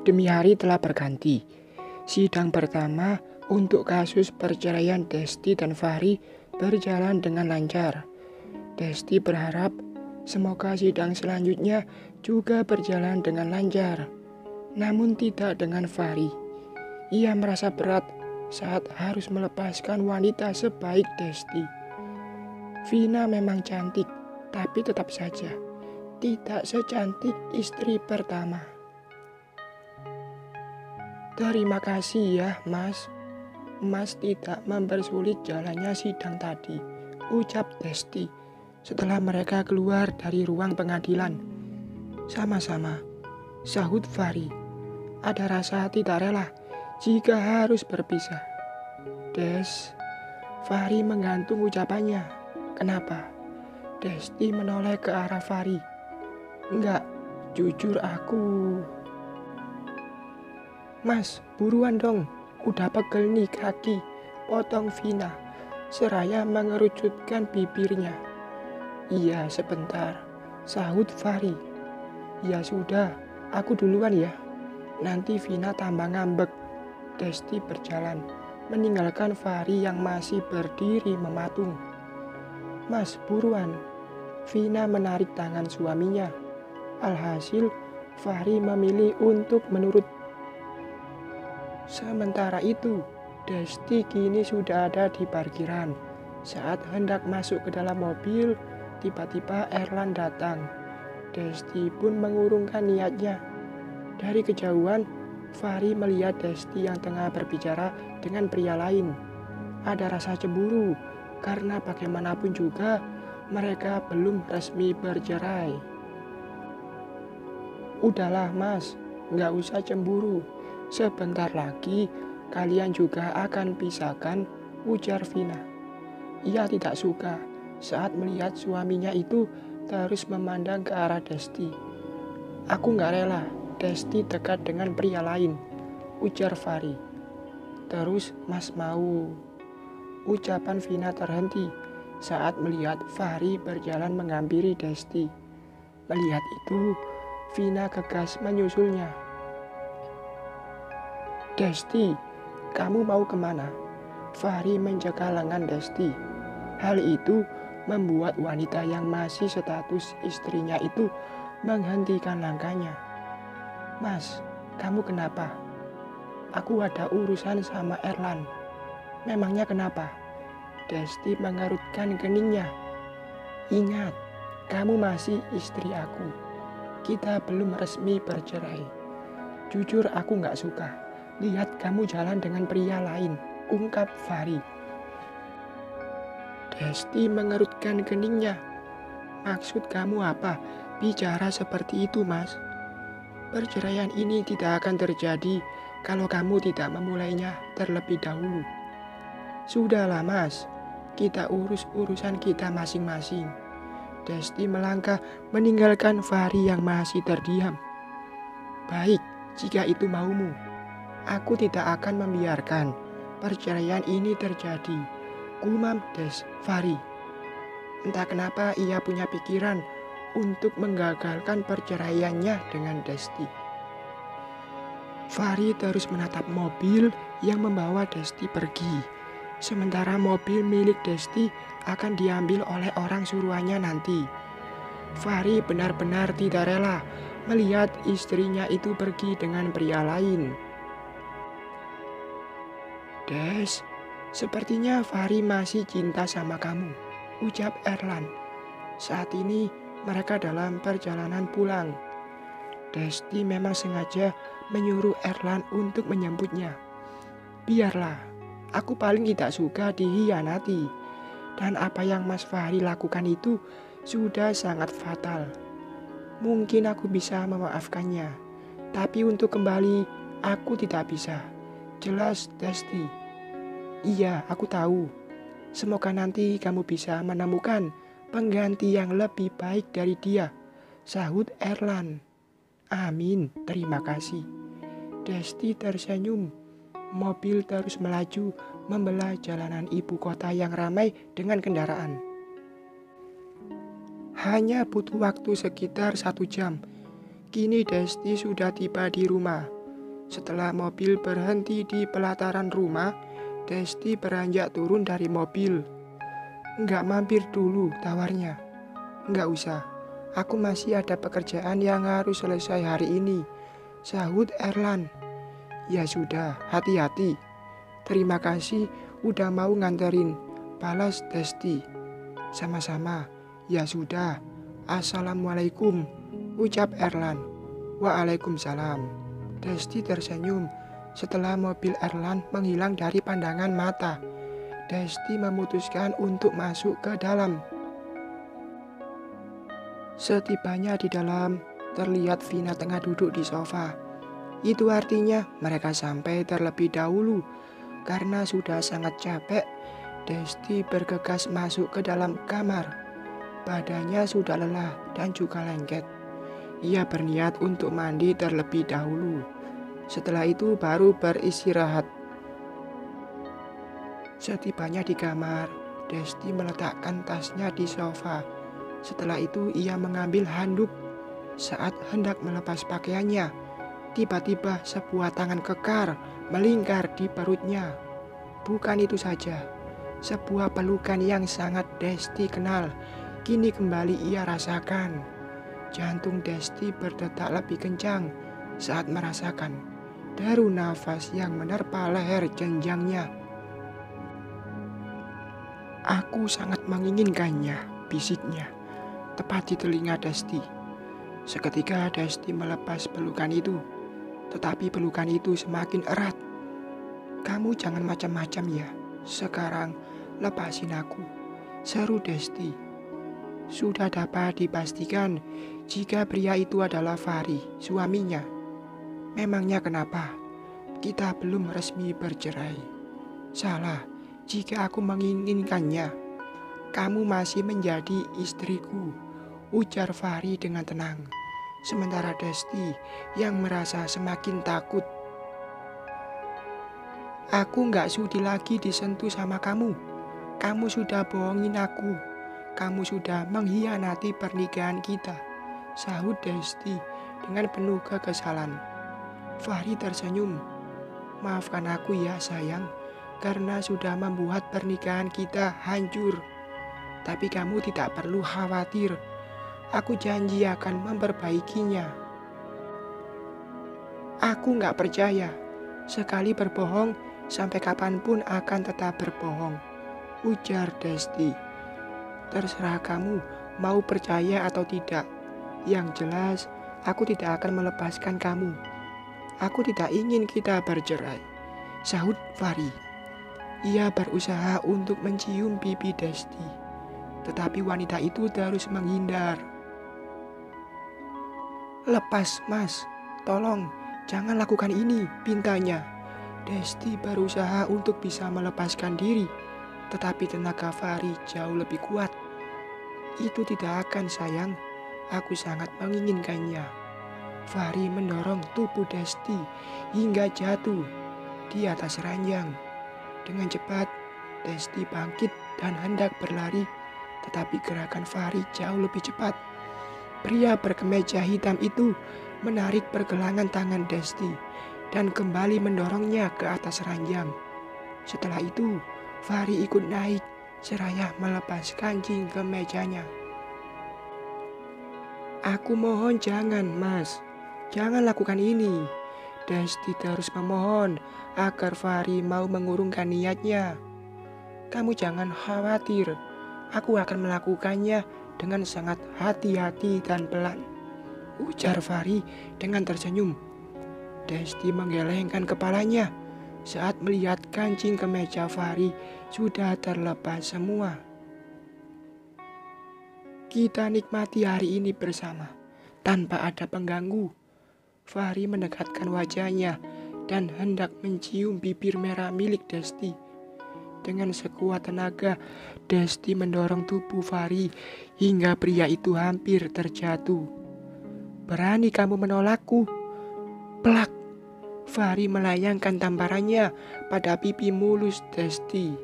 demi hari telah berganti. Sidang pertama untuk kasus perceraian Desti dan Fahri berjalan dengan lancar. Desti berharap semoga sidang selanjutnya juga berjalan dengan lancar. Namun tidak dengan Fahri. Ia merasa berat saat harus melepaskan wanita sebaik Desti. Vina memang cantik, tapi tetap saja tidak secantik istri pertama. Terima kasih ya, Mas. Mas tidak mempersulit jalannya sidang tadi, ucap Desti setelah mereka keluar dari ruang pengadilan. Sama-sama, sahut Fahri. Ada rasa tidak rela jika harus berpisah. Des, Fahri menggantung ucapannya. Kenapa? Desti menoleh ke arah Fahri. Enggak, jujur aku. Mas, buruan dong. Udah pegel nih kaki, potong Vina, seraya mengerucutkan bibirnya. Iya, sebentar, sahut Fahri. Ya sudah, aku duluan ya. Nanti Vina tambah ngambek. Desti berjalan, meninggalkan Fahri yang masih berdiri mematung. Mas, buruan. Vina menarik tangan suaminya. Alhasil, Fahri memilih untuk menurut. Sementara itu, Desti kini sudah ada di parkiran. Saat hendak masuk ke dalam mobil, tiba-tiba Erlan datang. Desti pun mengurungkan niatnya. Dari kejauhan, Fahri melihat Desti yang tengah berbicara dengan pria lain. Ada rasa cemburu, karena bagaimanapun juga mereka belum resmi bercerai. Udahlah mas, nggak usah cemburu. Sebentar lagi kalian juga akan pisahkan, ujar Vina. Ia tidak suka saat melihat suaminya itu terus memandang ke arah Desti. Aku nggak rela Desti dekat dengan pria lain, ujar Fahri. Terus mas mau. Ucapan Vina terhenti saat melihat Fahri berjalan menghampiri Desti. Melihat itu, Vina kegas menyusulnya. Desti, kamu mau kemana? Fahri menjaga lengan Desti. Hal itu membuat wanita yang masih status istrinya itu menghentikan langkahnya. Mas, kamu kenapa? Aku ada urusan sama Erlan. Memangnya kenapa? Desti mengerutkan keningnya. Ingat, kamu masih istri aku. Kita belum resmi bercerai. Jujur aku gak suka lihat kamu jalan dengan pria lain, ungkap Fahri. Desti mengerutkan keningnya. Maksud kamu apa bicara seperti itu, mas? Perceraian ini tidak akan terjadi kalau kamu tidak memulainya terlebih dahulu. Sudahlah mas, kita urus urusan kita masing-masing. Desti melangkah meninggalkan Fahri yang masih terdiam. Baik, jika itu maumu, aku tidak akan membiarkan perceraian ini terjadi, gumam Fahri. Entah kenapa ia punya pikiran untuk menggagalkan perceraiannya dengan Desti. Fahri terus menatap mobil yang membawa Desti pergi. Sementara mobil milik Desti akan diambil oleh orang suruhannya nanti. Fahri benar-benar tidak rela melihat istrinya itu pergi dengan pria lain. Des, sepertinya Fahri masih cinta sama kamu, ucap Erlan. Saat ini mereka dalam perjalanan pulang. Desti memang sengaja menyuruh Erlan untuk menyambutnya. Biarlah, aku paling tidak suka dihianati. Dan apa yang Mas Fahri lakukan itu sudah sangat fatal. Mungkin aku bisa memaafkannya, tapi untuk kembali aku tidak bisa. Jelas Desti. Iya, aku tahu. Semoga nanti kamu bisa menemukan pengganti yang lebih baik dari dia, sahut Erlan. Amin, terima kasih. Desti tersenyum. Mobil terus melaju membelah jalanan ibu kota yang ramai dengan kendaraan. Hanya butuh waktu sekitar 1 jam. Kini Desti sudah tiba di rumah. Setelah mobil berhenti di pelataran rumah, Desti beranjak turun dari mobil. "Nggak mampir dulu," tawarnya. "Nggak usah, aku masih ada pekerjaan yang harus selesai hari ini," sahut Erlan. "Ya sudah, hati-hati." "Terima kasih udah mau nganterin," balas Desti. "Sama-sama." "Ya sudah, assalamualaikum," ucap Erlan. "Waalaikumsalam." Desti tersenyum. Setelah mobil Erlan menghilang dari pandangan mata, Desti memutuskan untuk masuk ke dalam. Setibanya di dalam, terlihat Vina tengah duduk di sofa. Itu artinya mereka sampai terlebih dahulu. Karena sudah sangat capek, Desti bergegas masuk ke dalam kamar. Badannya sudah lelah dan juga lengket. Ia berniat untuk mandi terlebih dahulu. Setelah itu baru beristirahat. Setibanya di kamar, Desti meletakkan tasnya di sofa. Setelah itu ia mengambil handuk. Saat hendak melepas pakaiannya, tiba-tiba sebuah tangan kekar melingkar di perutnya. Bukan itu saja, sebuah pelukan yang sangat Desti kenal kini kembali ia rasakan. Jantung Desti berdetak lebih kencang saat merasakan deru nafas yang menerpa leher jenjangnya. "Aku sangat menginginkannya," bisiknya, tepat di telinga Desti. Seketika Desti melepas pelukan itu, tetapi pelukan itu semakin erat. "Kamu jangan macam-macam ya, sekarang lepasin aku," seru Desti. Sudah dapat dipastikan jika pria itu adalah Fahri, suaminya. "Memangnya kenapa? Kita belum resmi bercerai." "Salah jika aku menginginkannya. Kamu masih menjadi istriku," ujar Fahri dengan tenang. Sementara Desti yang merasa semakin takut. "Aku nggak sudi lagi disentuh sama kamu. Kamu sudah bohongin aku. Kamu sudah mengkhianati pernikahan kita," sahut Desti dengan penuh kekesalan. Fahri tersenyum. "Maafkan aku ya sayang, karena sudah membuat pernikahan kita hancur. Tapi kamu tidak perlu khawatir. Aku janji akan memperbaikinya." "Aku nggak percaya. Sekali berbohong, sampai kapanpun akan tetap berbohong," ujar Desti. "Terserah kamu mau percaya atau tidak. Yang jelas, aku tidak akan melepaskan kamu. Aku tidak ingin kita bercerai," sahut Fahri. Ia berusaha untuk mencium pipi Desti, tetapi wanita itu terus menghindar. "Lepas, Mas. Tolong, jangan lakukan ini," pintanya. Desti berusaha untuk bisa melepaskan diri, tetapi tenaga Fahri jauh lebih kuat. "Itu tidak akan, sayang. Aku sangat menginginkannya." Fahri mendorong tubuh Desti hingga jatuh di atas ranjang. Dengan cepat, Desti bangkit dan hendak berlari, tetapi gerakan Fahri jauh lebih cepat. Pria berkemeja hitam itu menarik pergelangan tangan Desti dan kembali mendorongnya ke atas ranjang. Setelah itu, Fahri ikut naik seraya melepas kancing kemejanya. "Aku mohon jangan, Mas. Jangan lakukan ini." Desti terus memohon agar Fahri mau mengurungkan niatnya. "Kamu jangan khawatir. Aku akan melakukannya dengan sangat hati-hati dan pelan," ujar Fahri dengan tersenyum. Desti menggelengkan kepalanya saat melihat kancing kemeja Fahri sudah terlepas semua. "Kita nikmati hari ini bersama, tanpa ada pengganggu." Fahri mendekatkan wajahnya dan hendak mencium bibir merah milik Desti. Dengan sekuat tenaga, Desti mendorong tubuh Fahri hingga pria itu hampir terjatuh. "Berani kamu menolakku?" Plak! Fahri melayangkan tamparannya pada pipi mulus Desti.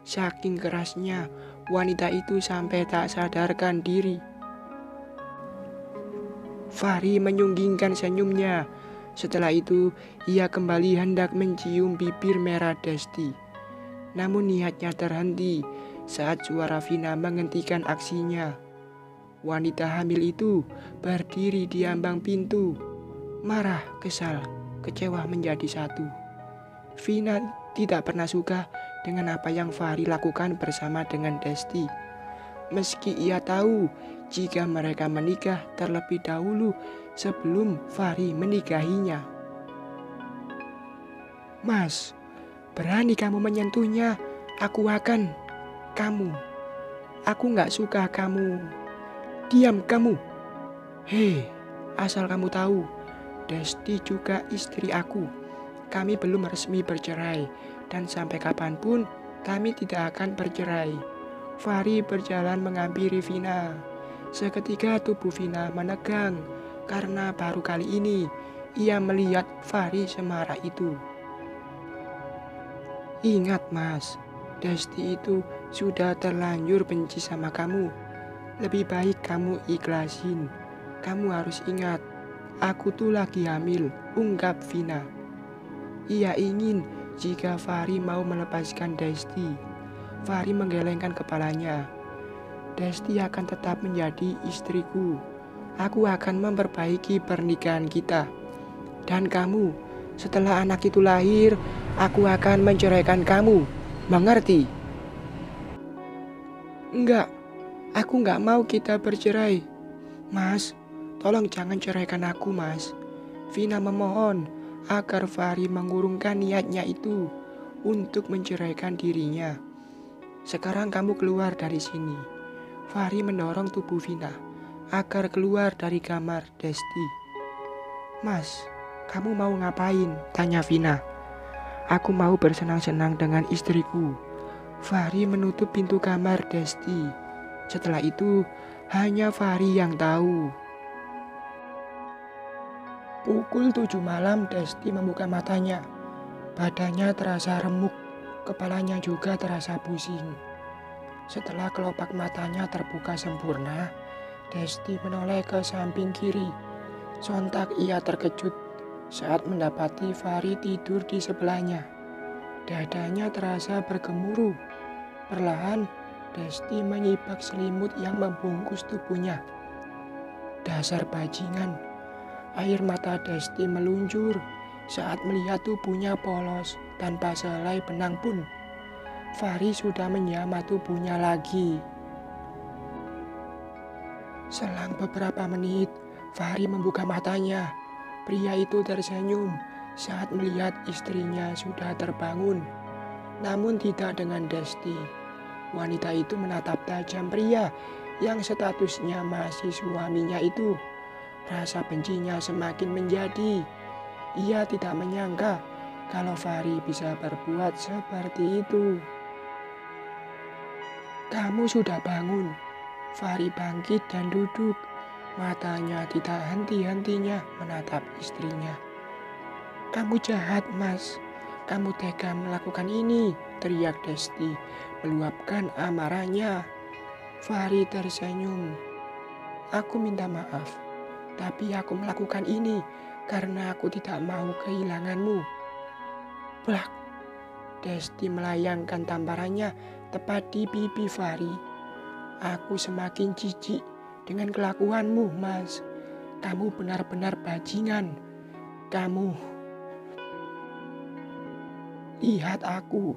Saking kerasnya, wanita itu sampai tak sadarkan diri. Fahri menyunggingkan senyumnya Setelah itu, ia kembali hendak mencium bibir merah Desti. Namun niatnya terhenti saat suara Vina menghentikan aksinya. Wanita hamil itu berdiri di ambang pintu. Marah, kesal, kecewa menjadi satu. Vina tidak pernah suka dengan apa yang Fahri lakukan bersama dengan Desti. Meski ia tahu jika mereka menikah terlebih dahulu sebelum Fahri menikahinya. Mas, berani kamu menyentuhnya, aku akan. Kamu, aku gak suka kamu. Diam kamu. Hei, asal kamu tahu, Desti juga istri aku. Kami belum resmi bercerai dan sampai kapanpun kami tidak akan bercerai. Fahri berjalan menghampiri Vina. Seketika tubuh Vina menegang karena baru kali ini ia melihat Fahri semarah itu. Ingat mas, Desti itu sudah terlanjur benci sama kamu. Lebih baik kamu ikhlasin. Kamu harus ingat, aku tuh lagi hamil, ungkap Vina. Ia ingin jika Fahri mau melepaskan Desti. Fahri menggelengkan kepalanya. Desti akan tetap menjadi istriku. Aku akan memperbaiki pernikahan kita. Dan kamu, setelah anak itu lahir, aku akan menceraikan kamu. Mengerti? Enggak, aku enggak mau kita bercerai. Mas, tolong jangan ceraikan aku, mas. Vina memohon agar Fahri mengurungkan niatnya itu untuk menceraikan dirinya. Sekarang kamu keluar dari sini. Fahri mendorong tubuh Vina agar keluar dari kamar Desti. Mas, kamu mau ngapain? Tanya Vina. Aku mau bersenang-senang dengan istriku. Fahri menutup pintu kamar Desti. Setelah itu, hanya Fahri yang tahu. Pukul 7 malam Desti membuka matanya. Badannya terasa remuk, kepalanya juga terasa pusing. Setelah kelopak matanya terbuka sempurna, Desti menoleh ke samping kiri. Sontak ia terkejut saat mendapati Fahri tidur di sebelahnya. Dadanya terasa bergemuruh. Perlahan, Desti menyibak selimut yang membungkus tubuhnya. Dasar bajingan. Air mata Desti meluncur saat melihat tubuhnya polos tanpa selai benang pun. Fahri sudah menyamar tubuhnya lagi. Selang beberapa menit, Fahri membuka matanya. Pria itu tersenyum saat melihat istrinya sudah terbangun. Namun tidak dengan Desti. Wanita itu menatap tajam pria yang statusnya masih suaminya itu. Rasa bencinya semakin menjadi. Ia tidak menyangka kalau Fahri bisa berbuat seperti itu. Kamu sudah bangun. Fahri bangkit dan duduk. Matanya tidak henti-hentinya menatap istrinya. Kamu jahat, Mas. Kamu tega melakukan ini, teriak Desti, meluapkan amarahnya. Fahri tersenyum. Aku minta maaf, tapi aku melakukan ini karena aku tidak mau kehilanganmu. Plak. Desti melayangkan tamparannya tepat di pipi Fahri. Aku semakin jijik dengan kelakuanmu, Mas. Kamu benar-benar bajingan. Kamu. Lihat aku.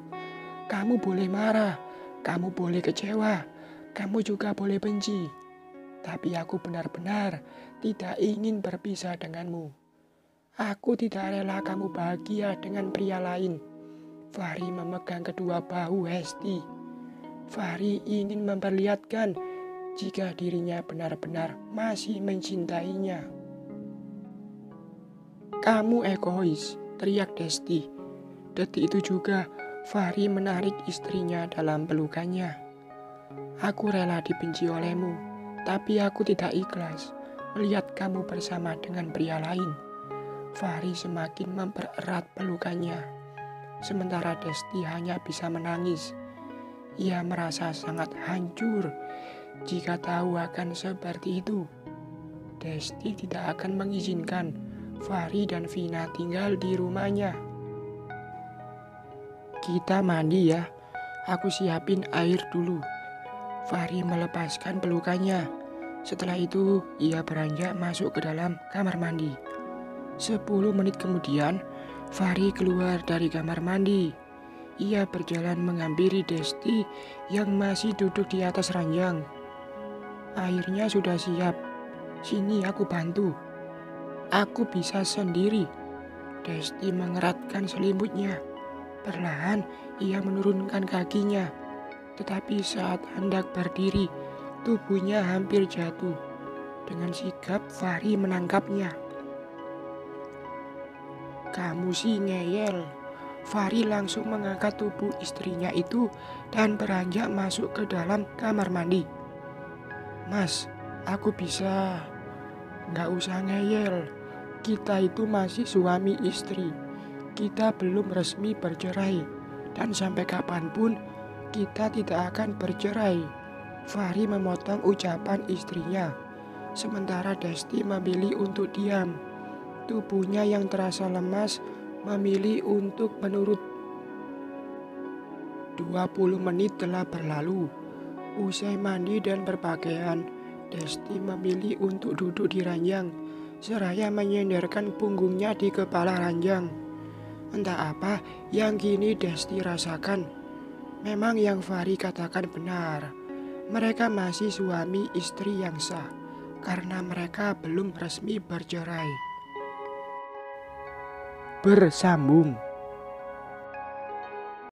Kamu boleh marah, kamu boleh kecewa, kamu juga boleh benci. Tapi aku benar-benar tidak ingin berpisah denganmu. Aku tidak rela kamu bahagia dengan pria lain. Fahri memegang kedua bahu Hesti. Fahri ingin memperlihatkan jika dirinya benar-benar masih mencintainya. Kamu egois, teriak Desti. Detik itu juga Fahri menarik istrinya dalam pelukannya. Aku rela dibenci olehmu, tapi aku tidak ikhlas melihat kamu bersama dengan pria lain. Fahri semakin mempererat pelukannya. Sementara Desti hanya bisa menangis. Ia merasa sangat hancur jika tahu akan seperti itu. Desti tidak akan mengizinkan Fahri dan Vina tinggal di rumahnya. Kita mandi ya, aku siapin air dulu. Fahri melepaskan pelukannya. Setelah itu, ia beranjak masuk ke dalam kamar mandi. 10 menit kemudian, Fahri keluar dari kamar mandi. Ia berjalan menghampiri Desti yang masih duduk di atas ranjang. Airnya sudah siap. Sini aku bantu. Aku bisa sendiri. Desti mengeratkan selimutnya. Perlahan ia menurunkan kakinya. Tetapi saat hendak berdiri, tubuhnya hampir jatuh. Dengan sigap Fahri menangkapnya. Kamu sih ngeyel. Fahri langsung mengangkat tubuh istrinya itu dan beranjak masuk ke dalam kamar mandi. Mas, aku bisa. Nggak usah ngeyel. Kita itu masih suami istri. Kita belum resmi bercerai. Dan sampai kapanpun kita tidak akan bercerai. Fahri memotong ucapan istrinya. Sementara Desti memilih untuk diam. Tubuhnya yang terasa lemas memilih untuk menurut. 20 menit telah berlalu. Usai mandi dan berpakaian, Desti memilih untuk duduk di ranjang, seraya menyenderkan punggungnya di kepala ranjang. Entah apa yang kini Desti rasakan. Memang yang Fahri katakan benar. Mereka masih suami istri yang sah, karena mereka belum resmi bercerai. Bersambung.